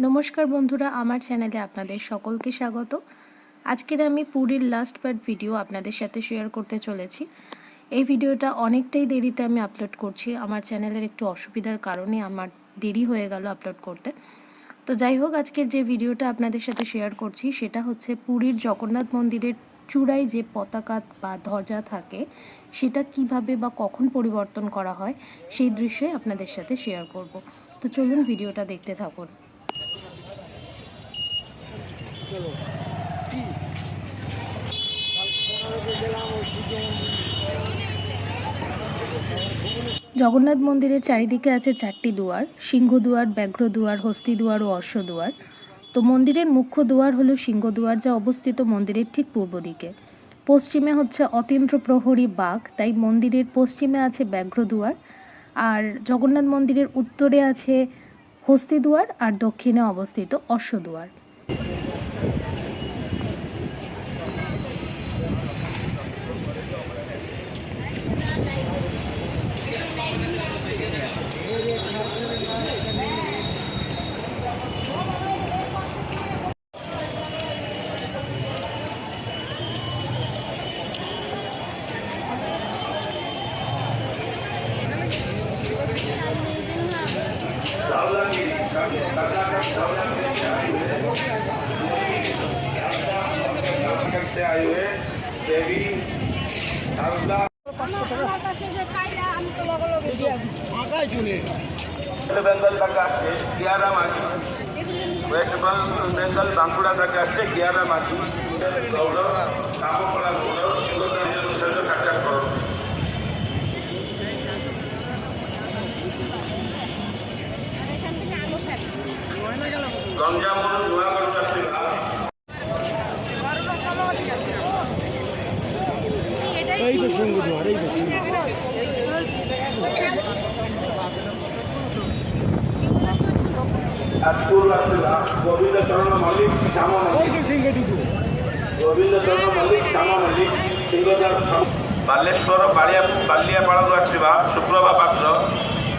নমস্কার বন্ধুরা, আমার চ্যানেলে আপনাদের সকলকে স্বাগত। আজকের আমি পুরীর লাস্ট পার্ট ভিডিও আপনাদের সাথে শেয়ার করতে চলেছি। এই ভিডিওটা অনেকটাই দেরিতে আমি আপলোড করছি, আমার চ্যানেলের একটু অসুবিধার কারণে আমার দেরি হয়ে গেল আপলোড করতে। তো যাই হোক, আজকের যে ভিডিওটা আপনাদের সাথে শেয়ার করছি সেটা হচ্ছে পুরীর জগন্নাথ মন্দিরের চূড়ায় যে পতাকা বা ধ্বজা থাকে সেটা কিভাবে বা কখন পরিবর্তন করা হয় সেই দৃশ্যই আপনাদের সাথে শেয়ার করব। তো চলুন ভিডিওটা দেখতে থাকুন। জগন্নাথ মন্দিরের চারিদিকে আছে 4টি দুয়ার: সিংহদুয়ার, ব্যাঘ্রদুয়ার, হস্তিদুয়ার ও অশ্বদুয়ার। তো মন্দিরের মুখ্য দুয়ার হলো সিংহদুয়ার, যা অবস্থিত মন্দিরের ঠিক পূর্ব দিকে। পশ্চিমে হচ্ছে অতীন্দ্র প্রহরী বাগ, তাই মন্দিরের পশ্চিমে আছে ব্যাঘ্রদুয়ার। আর জগন্নাথ মন্দিরের উত্তরে আছে হস্তিদুয়ার আর দক্ষিণে অবস্থিত অশ্বদুয়ার। বেঙ্গল থেকে আসছে গিয়ারা মাঝি, ওয়েস্ট বেঙ্গল বাঁকুড়া থেকে আসছে গিয়ারা মাঝি, গৌড় কাপড় গৌড় সাক্ষাৎ করো। গঞ্জাম নূয়াগড় আসছে এই তো সিংহদুয়ার, এই তো গোবিন্দ চরণ মল্লিক শ্যামা গোবিন্দ ଚରଣ ମଲ୍ଲିକ ଶ୍ୟାମ ମଲ୍ଲିକ ସିଂହଦାର ବାଲେଶ୍ୱର ବାଲିଆପାଳରୁ ଆସିଥିବା ସୁପ୍ରଭା ପାତ୍ର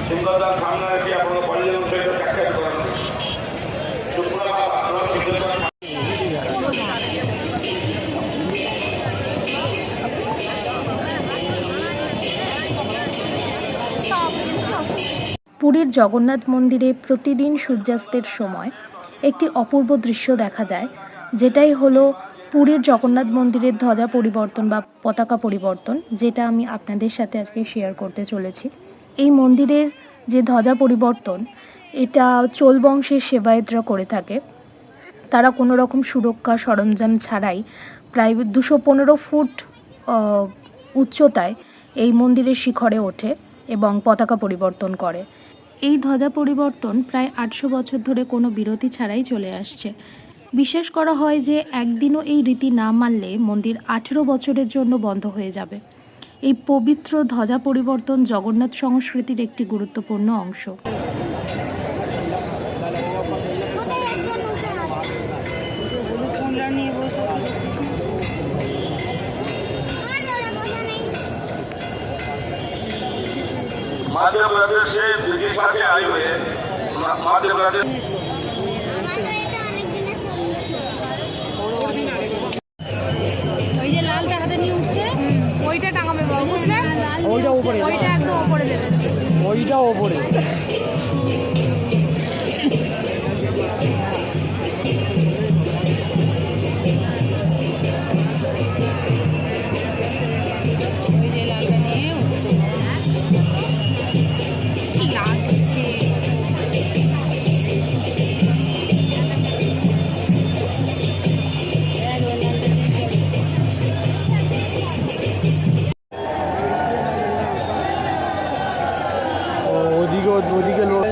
ସିଂହଦାର ସାମ୍ନାରେ ଆସି ଆପଣଙ୍କ ପରିଜନ ସହିତ ସାକ୍ଷାତ କରନ୍ତୁ। ସୁପ୍ରଭା ପାତ୍ର ସିଂହଦାର পুরীর জগন্নাথ মন্দিরে প্রতিদিন সূর্যাস্তের সময় একটি অপূর্ব দৃশ্য দেখা যায়, যেটাই হলো পুরীর জগন্নাথ মন্দিরের ধ্বজা পরিবর্তন বা পতাকা পরিবর্তন, যেটা আমি আপনাদের সাথে আজকে শেয়ার করতে চলেছি। এই মন্দিরের যে ধ্বজা পরিবর্তন, এটা চোল বংশের সেবায়েতরা করে থাকে। তারা কোনো রকম সুরক্ষা সরঞ্জাম ছাড়াই প্রায় 215 ফুট উচ্চতায় এই মন্দিরের শিখরে ওঠে এবং পতাকা পরিবর্তন করে। এই ধ্বজা পরিবর্তন প্রায় 800 বছর ধরে কোনো বিরতি ছাড়াই চলে আসছে। বিশ্বাস করা হয় যে একদিনও এই রীতি না মানলে মন্দির 18 বছরের জন্য বন্ধ হয়ে যাবে। এই পবিত্র ধ্বজা পরিবর্তন জগন্নাথ সংস্কৃতির একটি গুরুত্বপূর্ণ অংশ। मध्य प्रदेश से विदिशा के आए हुए मध्य प्रदेश ওই যে লালটা হাতে নিয়ে উঠছে ওইটা টাঙাবে বাবু, বুঝলে? ওইটা উপরে, ওইটা একদম উপরে দেবে, ওইটা উপরে। ওই যে লালটা নিয়ে উঠছে। কি লাগছে ওদিকে লোক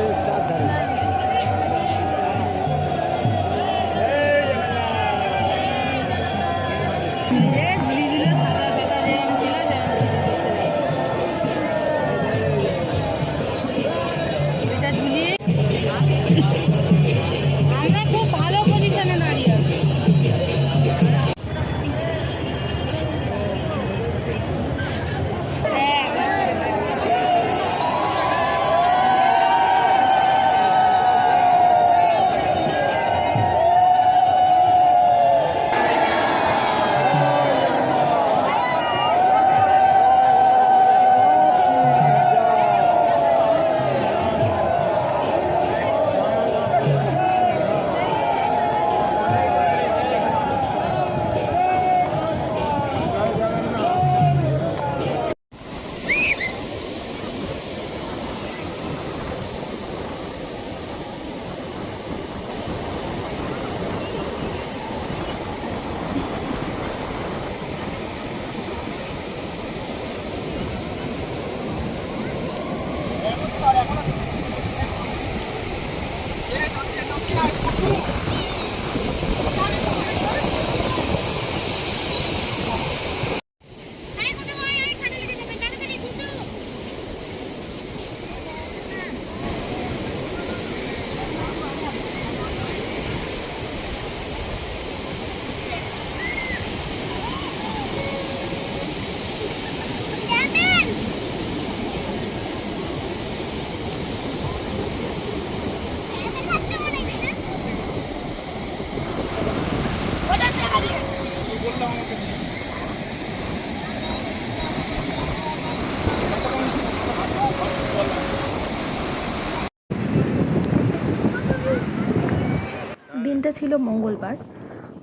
দিনটা ছিল মঙ্গলবার,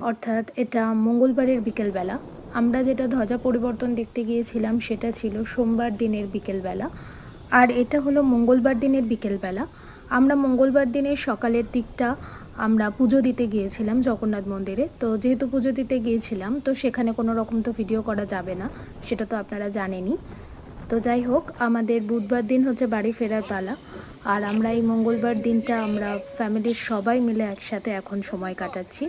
অর্থাৎ এটা মঙ্গলবারের বিকেলবেলা। আমরা যেটা ধ্বজা পরিবর্তন দেখতে গিয়েছিলাম সেটা ছিল সোমবার দিনের বিকেলবেলা, আর এটা হলো মঙ্গলবার দিনের বিকেলবেলা। আমরা মঙ্গলবার দিনের সকালের দিকটা আমরা পুজো দিতে গিয়েছিলাম জগন্নাথ মন্দিরে। তো যেহেতু পুজো দিতে গিয়েছিলাম তো সেখানে কোনো রকম তো ভিডিও করা যাবে না, সেটা তো আপনারা জানেনই। তো যাই হোক, আমাদের বুধবার দিন হচ্ছে বাড়ি ফেরার পালা, আর আমরা এই মঙ্গলবার দিনটা আমরা ফ্যামিলির সবাই মিলে একসাথে এখন সময় কাটাচ্ছি।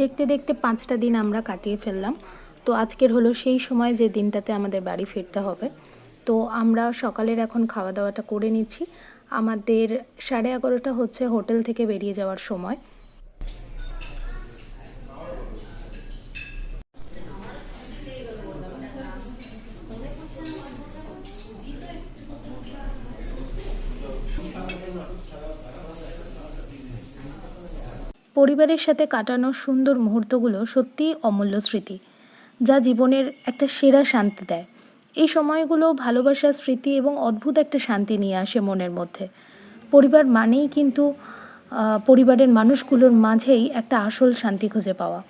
দেখতে দেখতে 5টা দিন আমরা কাটিয়ে ফেললাম। তো আজকের হলো সেই সময় যে দিনটাতে আমাদের বাড়ি ফিরতে হবে। তো আমরা সকালের এখন খাওয়া দাওয়াটা করে নিচ্ছি। আমাদের 11:30 হচ্ছে হোটেল থেকে বেরিয়ে যাওয়ার সময়। পরিবারের সাথে কাটানো সুন্দর মুহূর্তগুলো সত্যিই অমূল্য স্মৃতি, যা জীবনের একটা সেরা শান্তি দেয়। এই সময়গুলো ভালোবাসার স্মৃতি এবং অদ্ভুত একটা শান্তি নিয়ে আসে মনের মধ্যে। পরিবার মানেই কিন্তু পরিবারের মানুষগুলোর মাঝেই একটা আসল শান্তি খুঁজে পাওয়া।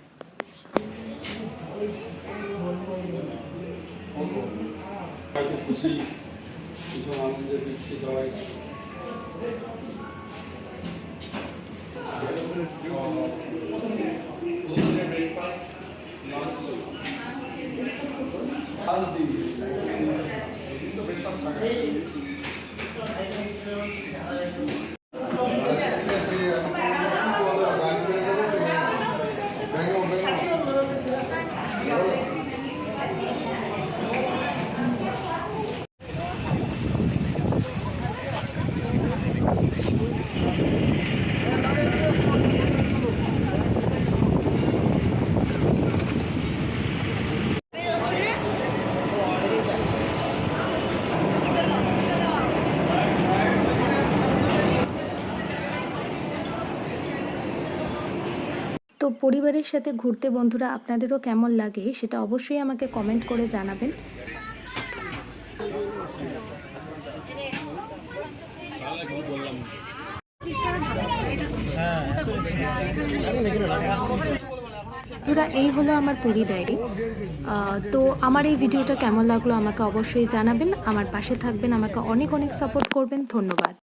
তো পরিবারের সাথে ঘুরতে বন্ধুরা আপনাদেরও কেমন লাগে সেটা অবশ্যই আমাকে কমেন্ট করে জানাবেন। বন্ধুরা, এই হলো আমার পুরী ডায়েরি। তো আমার এই ভিডিওটা কেমন লাগলো আমাকে অবশ্যই জানাবেন, আমার পাশে থাকবেন, আমাকে অনেক অনেক সাপোর্ট করবেন। ধন্যবাদ।